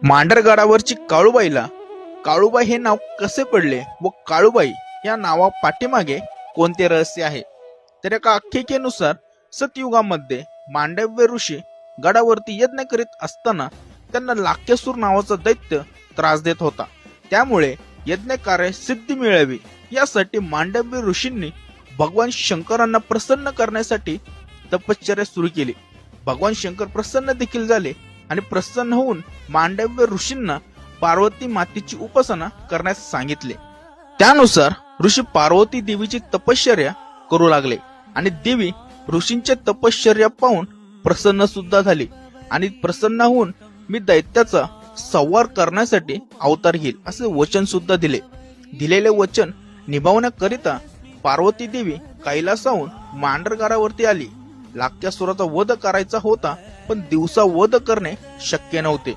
मांढरगडावरची काळूबाईला काळूबाई हे नाव कसे पडले व काळूबाई या नावा पाठीमागे कोणते रहस्य आहे? तर एका आख्यायिकेनुसार सतयुगामध्ये मांडव्य ऋषी गडावरती यज्ञ करीत असताना त्यांना लाक्यासूर नावाचा दैत्य त्रास देत होता. त्यामुळे यज्ञ कार्य सिद्धी मिळावी यासाठी मांडव्य ऋषींनी भगवान शंकरांना प्रसन्न करण्यासाठी तपश्चर्या सुरू केली. भगवान शंकर प्रसन्न देखील झाले आणि प्रसन्न होऊन मांडव्य ऋषींना पार्वती मातेची उपासना करण्यास सांगितले. त्यानुसार ऋषी पार्वती देवीची तपश्चर्या करू लागले आणि देवी ऋषींच्या तपश्चर्या पाहून प्रसन्न सुद्धा झाली आणि प्रसन्न होऊन मी दैत्याचा संहार करण्यासाठी अवतार घेईल असे वचन सुद्धा दिले. दिलेले वचन निभावण्याकरिता पार्वती देवी कैलासाहून मांढरगडावरती आली. लाक्यासुराचा वध करायचा होता पण दिवसा वध करणे शक्य नव्हते.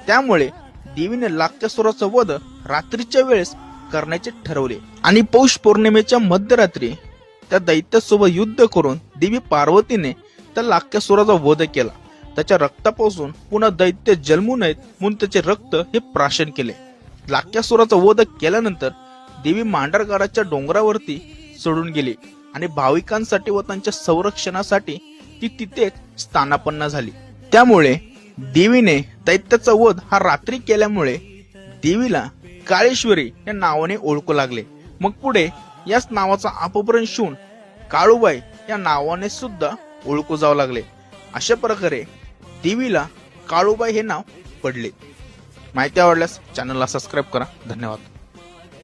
त्यामुळे देवीने लाक्यासुराचा वध रात्रीच्या वेळेस करण्याचे ठरवले आणि पौष पौर्णिमेच्या मध्यरात्री त्या दैत्यासोबत युद्ध करून देवी पार्वतीने त्या लाक्यासुराचा वध केला. त्याच्या रक्तापासून पुन्हा दैत्य जन्मू नयेत म्हणून त्याचे रक्त हे प्राशन केले. लाक्यासुराचा वध केल्यानंतर देवी मांढरगडाच्या डोंगरावरती चढून गेली आणि भाविकांसाठी व त्यांच्या संरक्षणासाठी ती तिथे स्थानापन्न झाली. त्यामुळे देवीने दैत्याचा वध हा रात्री केल्यामुळे देवीला काळेश्वरी या नावाने ओळखू लागले. मग पुढे याच नावाचा अपभ्रंश होऊन काळूबाई या नावाने सुद्धा ओळखू जाऊ लागले. अशा प्रकारे देवीला काळूबाई हे नाव पडले. माहिती आवडल्यास चॅनलला सबस्क्राईब करा. धन्यवाद.